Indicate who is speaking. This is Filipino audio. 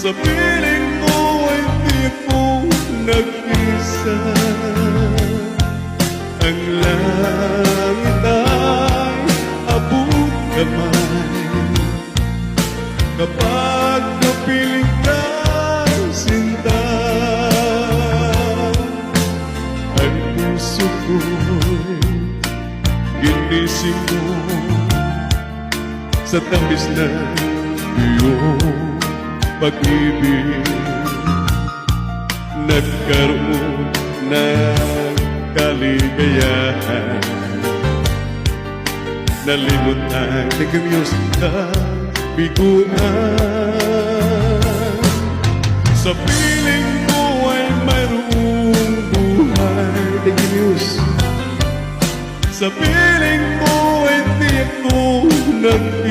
Speaker 1: Sa piling mo ay di ko nag-isa. Ang langit ay abot kamay kapag napiling ka, sinta. Ang puso ko'y ginising mo sa tamis na iyong pag-ibig. Nagkaroon ng kaligayahan, nalimot ang nagkamiyos na biguan. Sa piling mo ay mayroong buhay, nagkamiyos. Sa piling mo ay di ako nag